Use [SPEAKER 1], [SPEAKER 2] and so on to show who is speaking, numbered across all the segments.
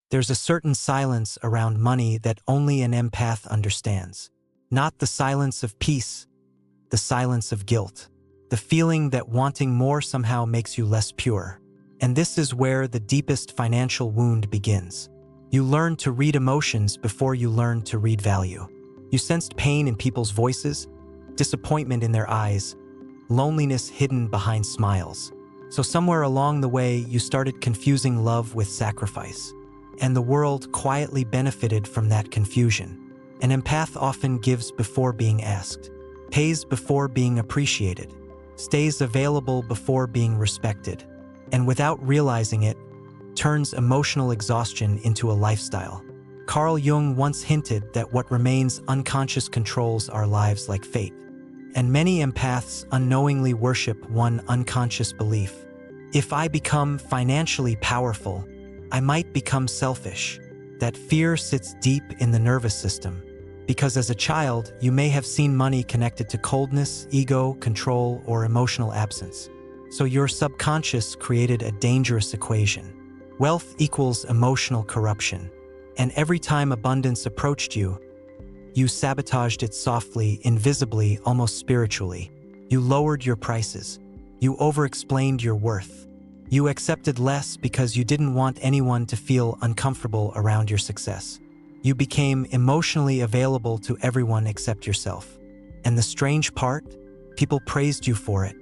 [SPEAKER 1] There's a certain silence around money that only an empath understands. Not the silence of peace, the silence of guilt. The feeling that wanting more somehow makes you less pure. And this is where the deepest financial wound begins. You learn to read emotions before you learn to read value. You sensed pain in people's voices, disappointment in their eyes, loneliness hidden behind smiles. So somewhere along the way, you started confusing love with sacrifice. And the world quietly benefited from that confusion. An empath often gives before being asked, pays before being appreciated, stays available before being respected, and without realizing it, turns emotional exhaustion into a lifestyle. Carl Jung once hinted that what remains unconscious controls our lives like fate. And many empaths unknowingly worship one unconscious belief. If I become financially powerful, I might become selfish. That fear sits deep in the nervous system, because as a child, you may have seen money connected to coldness, ego, control, or emotional absence. So your subconscious created a dangerous equation. Wealth equals emotional corruption. And every time abundance approached you, you sabotaged it softly, invisibly, almost spiritually. You lowered your prices. You over-explained your worth. You accepted less because you didn't want anyone to feel uncomfortable around your success. You became emotionally available to everyone except yourself. And the strange part? People praised you for it.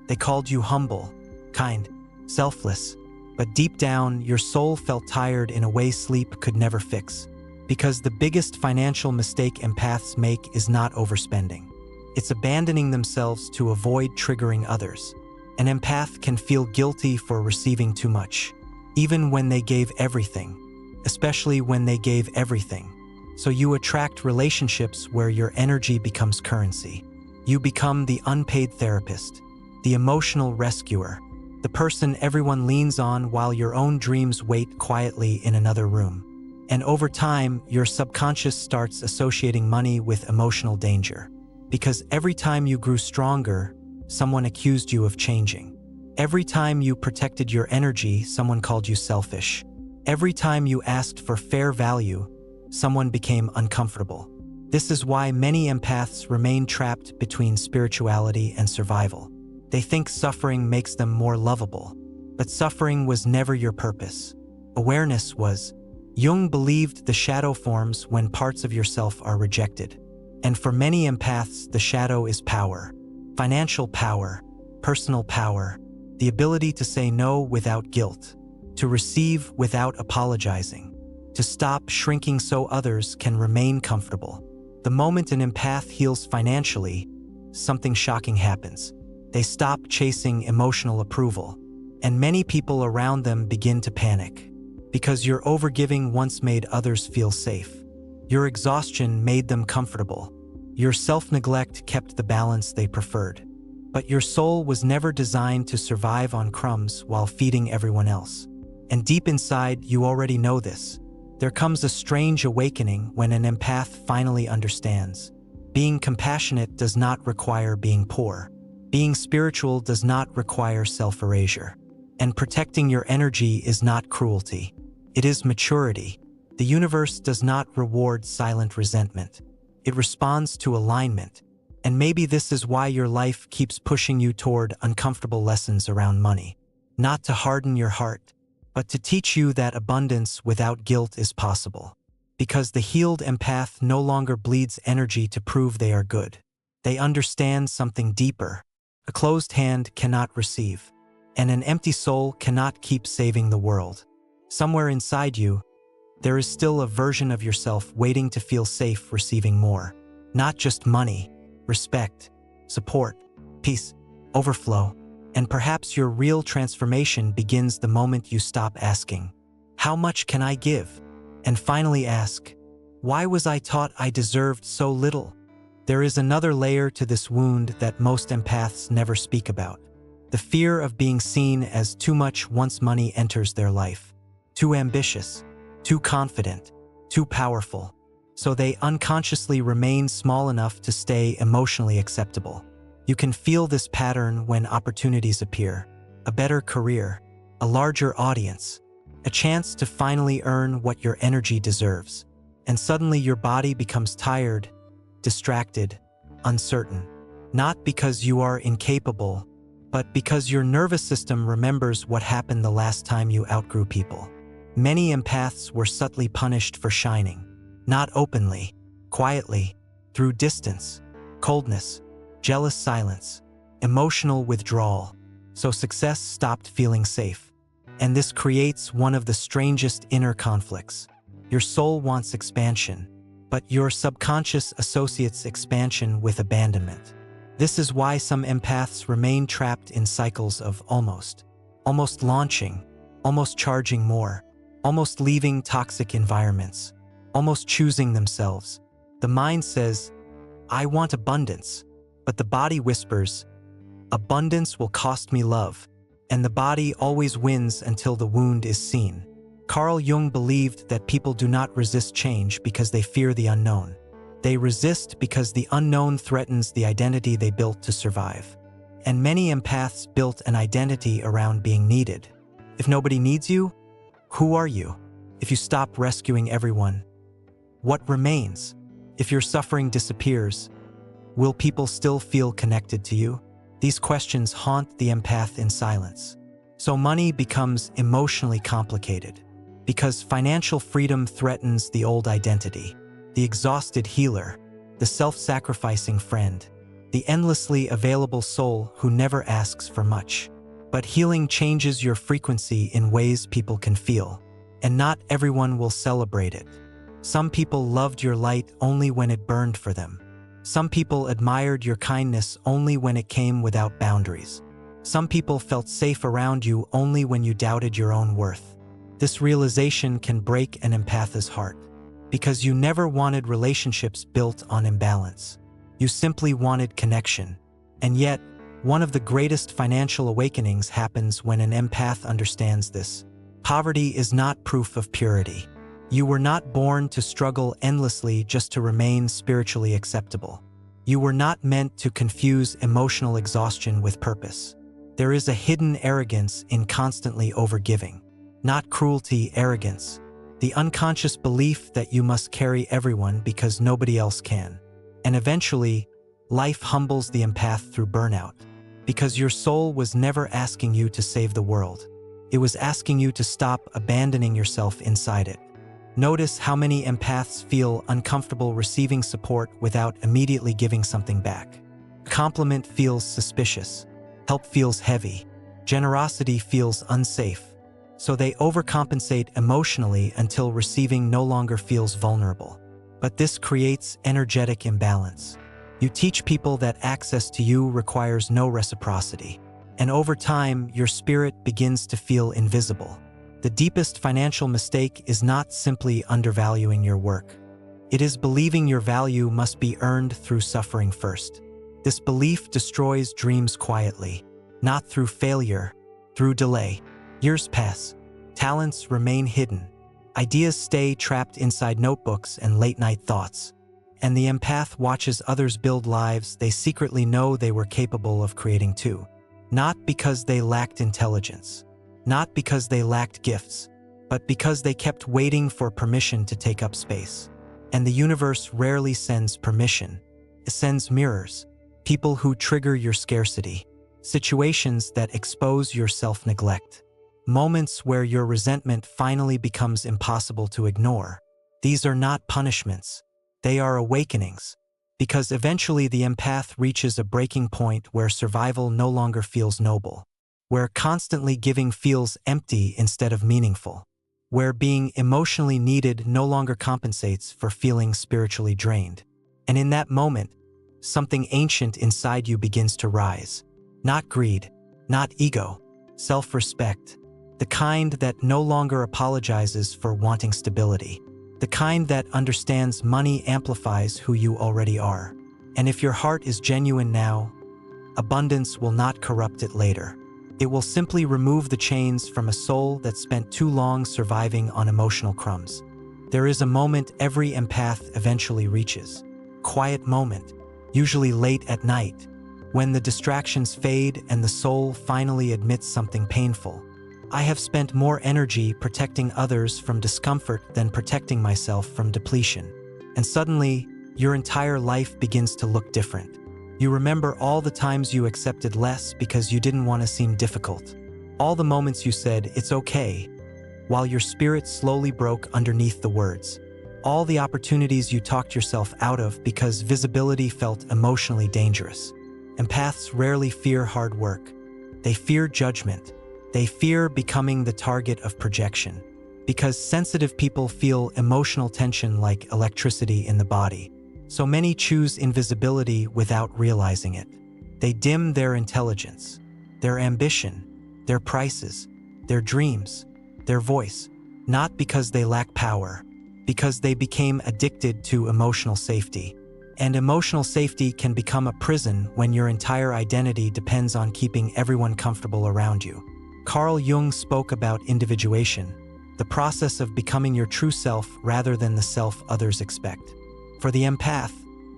[SPEAKER 1] They called you humble, kind, selfless. But deep down, your soul felt tired in a way sleep could never fix. Because the biggest financial mistake empaths make is not overspending. It's abandoning themselves to avoid triggering others. An empath can feel guilty for receiving too much, even when they gave everything, especially when they gave everything. So you attract relationships where your energy becomes currency. You become the unpaid therapist, the emotional rescuer, the person everyone leans on while your own dreams wait quietly in another room. And over time, your subconscious starts associating money with emotional danger. Because every time you grew stronger, someone accused you of changing. Every time you protected your energy, someone called you selfish. Every time you asked for fair value, someone became uncomfortable. This is why many empaths remain trapped between spirituality and survival. They think suffering makes them more lovable. But suffering was never your purpose. Awareness was. Jung believed the shadow forms when parts of yourself are rejected. And for many empaths, the shadow is power. Financial power, personal power, the ability to say no without guilt, to receive without apologizing, to stop shrinking so others can remain comfortable. The moment an empath heals financially, something shocking happens. They stop chasing emotional approval, and many people around them begin to panic. Because your overgiving once made others feel safe. Your exhaustion made them comfortable. Your self-neglect kept the balance they preferred. But your soul was never designed to survive on crumbs while feeding everyone else. And deep inside, you already know this. There comes a strange awakening when an empath finally understands. Being compassionate does not require being poor. Being spiritual does not require self-erasure. And protecting your energy is not cruelty. It is maturity. The universe does not reward silent resentment. It responds to alignment. And maybe this is why your life keeps pushing you toward uncomfortable lessons around money. Not to harden your heart, but to teach you that abundance without guilt is possible. Because the healed empath no longer bleeds energy to prove they are good. They understand something deeper. A closed hand cannot receive, and an empty soul cannot keep saving the world. Somewhere inside you, there is still a version of yourself waiting to feel safe receiving more. Not just money, respect, support, peace, overflow. And perhaps your real transformation begins the moment you stop asking, "How much can I give?" and finally ask, "Why was I taught I deserved so little?" There is another layer to this wound that most empaths never speak about. The fear of being seen as too much once money enters their life. Too ambitious, too confident, too powerful. So they unconsciously remain small enough to stay emotionally acceptable. You can feel this pattern when opportunities appear. A better career, a larger audience, a chance to finally earn what your energy deserves. And suddenly your body becomes tired, distracted, uncertain. Not because you are incapable, but because your nervous system remembers what happened the last time you outgrew people. Many empaths were subtly punished for shining. Not openly, quietly, through distance, coldness, jealous silence, emotional withdrawal. So success stopped feeling safe. And this creates one of the strangest inner conflicts. Your soul wants expansion, but your subconscious associates expansion with abandonment. This is why some empaths remain trapped in cycles of almost launching, almost charging more, almost leaving toxic environments, almost choosing themselves. The mind says, I want abundance, but the body whispers, abundance will cost me love, and the body always wins until the wound is seen. Carl Jung believed that people do not resist change because they fear the unknown. They resist because the unknown threatens the identity they built to survive. And many empaths built an identity around being needed. If nobody needs you, who are you? If you stop rescuing everyone, what remains? If your suffering disappears, will people still feel connected to you? These questions haunt the empath in silence. So money becomes emotionally complicated, because financial freedom threatens the old identity. The exhausted healer, the self-sacrificing friend, the endlessly available soul who never asks for much. But healing changes your frequency in ways people can feel, and not everyone will celebrate it. Some people loved your light only when it burned for them. Some people admired your kindness only when it came without boundaries. Some people felt safe around you only when you doubted your own worth. This realization can break an empath's heart. Because you never wanted relationships built on imbalance. You simply wanted connection. And yet, one of the greatest financial awakenings happens when an empath understands this. Poverty is not proof of purity. You were not born to struggle endlessly just to remain spiritually acceptable. You were not meant to confuse emotional exhaustion with purpose. There is a hidden arrogance in constantly overgiving. Not cruelty, arrogance. The unconscious belief that you must carry everyone because nobody else can. And eventually, life humbles the empath through burnout. Because your soul was never asking you to save the world. It was asking you to stop abandoning yourself inside it. Notice how many empaths feel uncomfortable receiving support without immediately giving something back. Compliment feels suspicious. Help feels heavy. Generosity feels unsafe. So they overcompensate emotionally until receiving no longer feels vulnerable. But this creates energetic imbalance. You teach people that access to you requires no reciprocity. And over time, your spirit begins to feel invisible. The deepest financial mistake is not simply undervaluing your work. It is believing your value must be earned through suffering first. This belief destroys dreams quietly, not through failure, through delay. Years pass. Talents remain hidden. Ideas stay trapped inside notebooks and late-night thoughts. And the empath watches others build lives they secretly know they were capable of creating too. Not because they lacked intelligence. Not because they lacked gifts. But because they kept waiting for permission to take up space. And the universe rarely sends permission. It sends mirrors. People who trigger your scarcity. Situations that expose your self-neglect. Moments where your resentment finally becomes impossible to ignore. These are not punishments. They are awakenings. Because eventually the empath reaches a breaking point where survival no longer feels noble. Where constantly giving feels empty instead of meaningful. Where being emotionally needed no longer compensates for feeling spiritually drained. And in that moment, something ancient inside you begins to rise. Not greed, not ego, self-respect. The kind that no longer apologizes for wanting stability. The kind that understands money amplifies who you already are. And if your heart is genuine now, abundance will not corrupt it later. It will simply remove the chains from a soul that spent too long surviving on emotional crumbs. There is a moment every empath eventually reaches. Quiet moment, usually late at night, when the distractions fade and the soul finally admits something painful. I have spent more energy protecting others from discomfort than protecting myself from depletion. And suddenly, your entire life begins to look different. You remember all the times you accepted less because you didn't want to seem difficult. All the moments you said, "It's okay," while your spirit slowly broke underneath the words. All the opportunities you talked yourself out of because visibility felt emotionally dangerous. Empaths rarely fear hard work. They fear judgment. They fear becoming the target of projection. Because sensitive people feel emotional tension like electricity in the body. So many choose invisibility without realizing it. They dim their intelligence, their ambition, their prices, their dreams, their voice, not because they lack power, because they became addicted to emotional safety. And emotional safety can become a prison when your entire identity depends on keeping everyone comfortable around you. Carl Jung spoke about individuation, the process of becoming your true self rather than the self others expect. For the empath,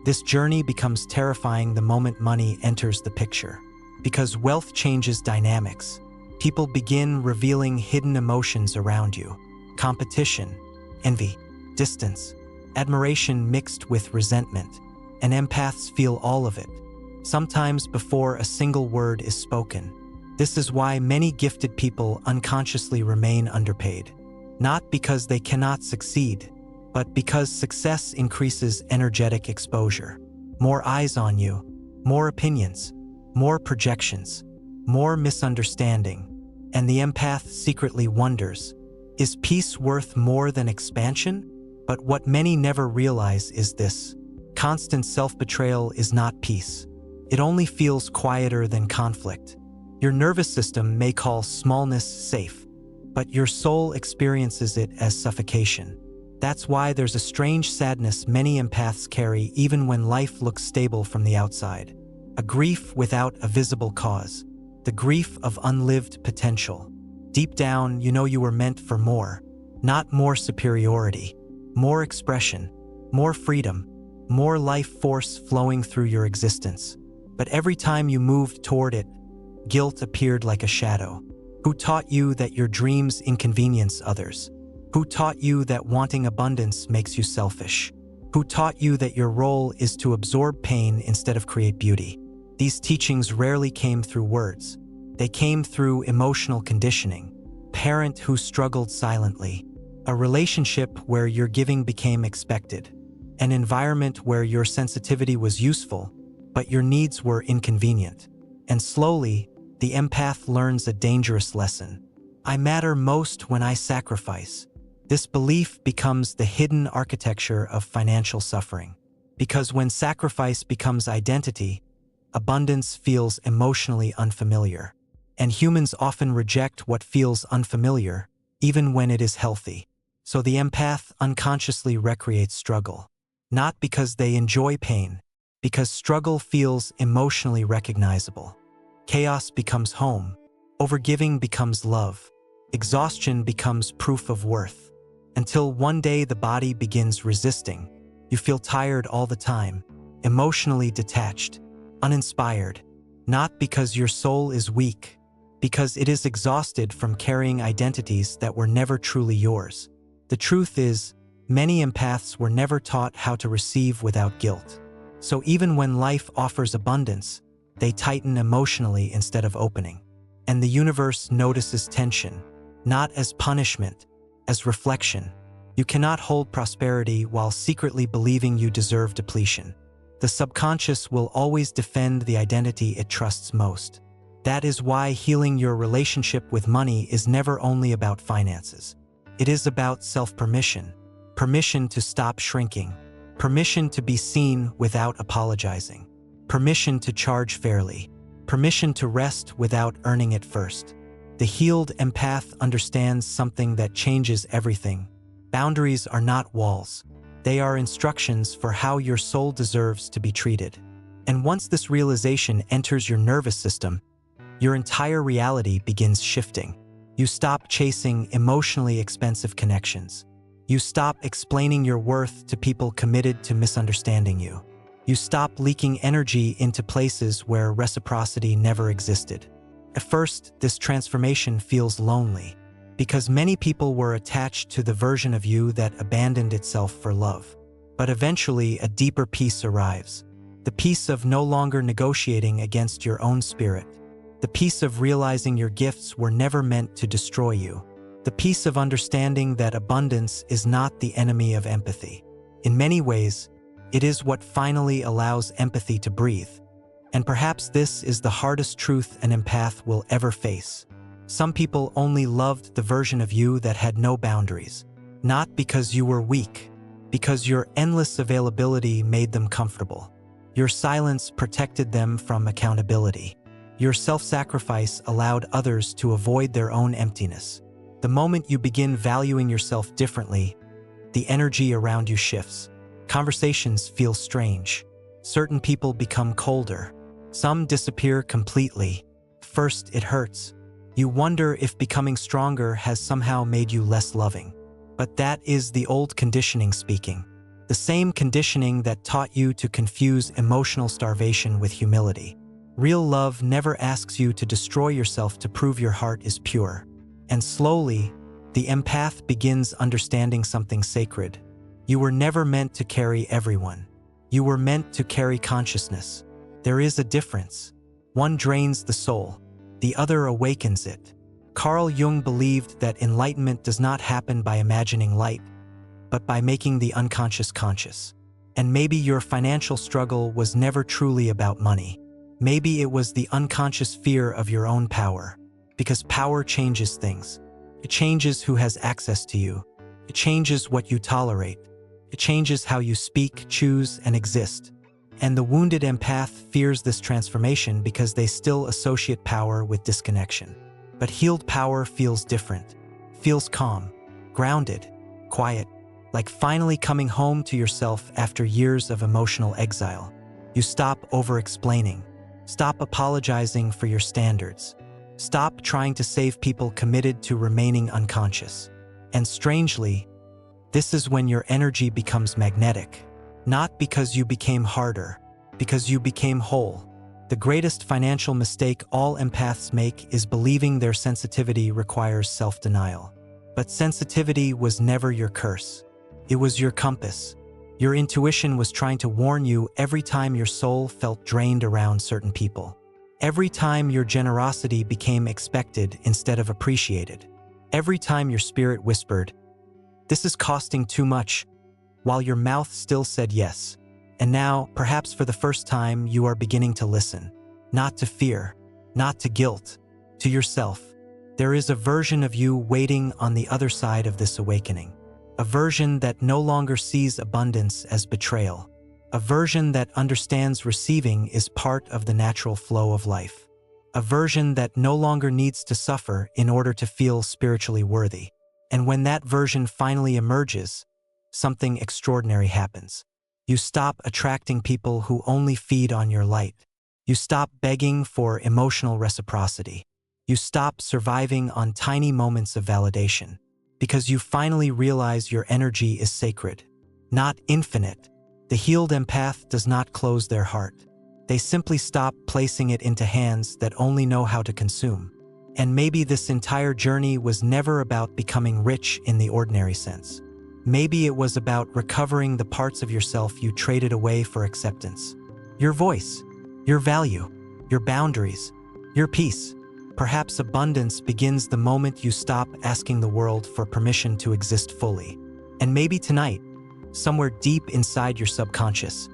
[SPEAKER 1] this journey becomes terrifying the moment money enters the picture. Because wealth changes dynamics. People begin revealing hidden emotions around you. Competition, envy, distance, admiration mixed with resentment. And empaths feel all of it, sometimes before a single word is spoken. This is why many gifted people unconsciously remain underpaid. Not because they cannot succeed, but because success increases energetic exposure. More eyes on you, more opinions, more projections, more misunderstanding. And the empath secretly wonders, is peace worth more than expansion? But what many never realize is this: constant self-betrayal is not peace. It only feels quieter than conflict. Your nervous system may call smallness safe, but your soul experiences it as suffocation. That's why there's a strange sadness many empaths carry even when life looks stable from the outside. A grief without a visible cause. The grief of unlived potential. Deep down, you know you were meant for more. Not more superiority. More expression. More freedom. More life force flowing through your existence. But every time you moved toward it, guilt appeared like a shadow. Who taught you that your dreams inconvenience others? Who taught you that wanting abundance makes you selfish? Who taught you that your role is to absorb pain instead of create beauty? These teachings rarely came through words. They came through emotional conditioning. Parent who struggled silently. A relationship where your giving became expected. An environment where your sensitivity was useful, but your needs were inconvenient. And slowly, the empath learns a dangerous lesson. I matter most when I sacrifice. This belief becomes the hidden architecture of financial suffering. Because when sacrifice becomes identity, abundance feels emotionally unfamiliar. And humans often reject what feels unfamiliar, even when it is healthy. So the empath unconsciously recreates struggle. Not because they enjoy pain, because struggle feels emotionally recognizable. Chaos becomes home. Overgiving becomes love. Exhaustion becomes proof of worth. Until one day the body begins resisting. You feel tired all the time, emotionally detached, uninspired. Not because your soul is weak, because it is exhausted from carrying identities that were never truly yours. The truth is, many empaths were never taught how to receive without guilt. So even when life offers abundance, they tighten emotionally instead of opening. And the universe notices tension, not as punishment, as reflection. You cannot hold prosperity while secretly believing you deserve depletion. The subconscious will always defend the identity it trusts most. That is why healing your relationship with money is never only about finances. It is about self-permission. Permission to stop shrinking. Permission to be seen without apologizing. Permission to charge fairly. Permission to rest without earning it first. The healed empath understands something that changes everything. Boundaries are not walls. They are instructions for how your soul deserves to be treated. And once this realization enters your nervous system, your entire reality begins shifting. You stop chasing emotionally expensive connections. You stop explaining your worth to people committed to misunderstanding you. You stop leaking energy into places where reciprocity never existed. At first, this transformation feels lonely, because many people were attached to the version of you that abandoned itself for love. But eventually, a deeper peace arrives. The peace of no longer negotiating against your own spirit. The peace of realizing your gifts were never meant to destroy you. The peace of understanding that abundance is not the enemy of empathy. In many ways, it is what finally allows empathy to breathe. And perhaps this is the hardest truth an empath will ever face. Some people only loved the version of you that had no boundaries. Not because you were weak, because your endless availability made them comfortable. Your silence protected them from accountability. Your self-sacrifice allowed others to avoid their own emptiness. The moment you begin valuing yourself differently, the energy around you shifts. Conversations feel strange. Certain people become colder. Some disappear completely. First, it hurts. You wonder if becoming stronger has somehow made you less loving. But that is the old conditioning speaking. The same conditioning that taught you to confuse emotional starvation with humility. Real love never asks you to destroy yourself to prove your heart is pure. And slowly, the empath begins understanding something sacred. You were never meant to carry everyone. You were meant to carry consciousness. There is a difference. One drains the soul, the other awakens it. Carl Jung believed that enlightenment does not happen by imagining light, but by making the unconscious conscious. And maybe your financial struggle was never truly about money. Maybe it was the unconscious fear of your own power. Because power changes things. It changes who has access to you. It changes what you tolerate. It changes how you speak, choose, and exist. And the wounded empath fears this transformation because they still associate power with disconnection. But healed power feels different. Feels calm, grounded, quiet, like finally coming home to yourself after years of emotional exile. You stop over-explaining. Stop apologizing for your standards. Stop trying to save people committed to remaining unconscious. And strangely, this is when your energy becomes magnetic. Not because you became harder, because you became whole. The greatest financial mistake all empaths make is believing their sensitivity requires self-denial. But sensitivity was never your curse. It was your compass. Your intuition was trying to warn you every time your soul felt drained around certain people. Every time your generosity became expected instead of appreciated. Every time your spirit whispered, "This is costing too much," while your mouth still said yes. And now, perhaps for the first time, you are beginning to listen. Not to fear, not to guilt, to yourself. There is a version of you waiting on the other side of this awakening. A version that no longer sees abundance as betrayal. A version that understands receiving is part of the natural flow of life. A version that no longer needs to suffer in order to feel spiritually worthy. And when that version finally emerges, something extraordinary happens. You stop attracting people who only feed on your light. You stop begging for emotional reciprocity. You stop surviving on tiny moments of validation. Because you finally realize your energy is sacred, not infinite. The healed empath does not close their heart. They simply stop placing it into hands that only know how to consume. And maybe this entire journey was never about becoming rich in the ordinary sense. Maybe it was about recovering the parts of yourself you traded away for acceptance. Your voice, your value, your boundaries, your peace. Perhaps abundance begins the moment you stop asking the world for permission to exist fully. And maybe tonight, somewhere deep inside your subconscious,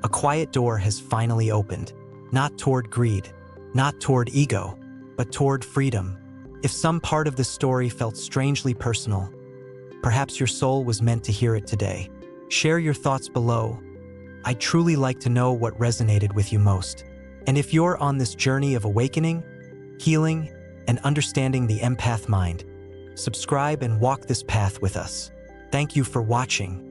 [SPEAKER 1] a quiet door has finally opened, not toward greed, not toward ego, but toward freedom. If some part of this story felt strangely personal, perhaps your soul was meant to hear it today. Share your thoughts below. I'd truly like to know what resonated with you most. And if you're on this journey of awakening, healing, and understanding the empath mind, subscribe and walk this path with us. Thank you for watching.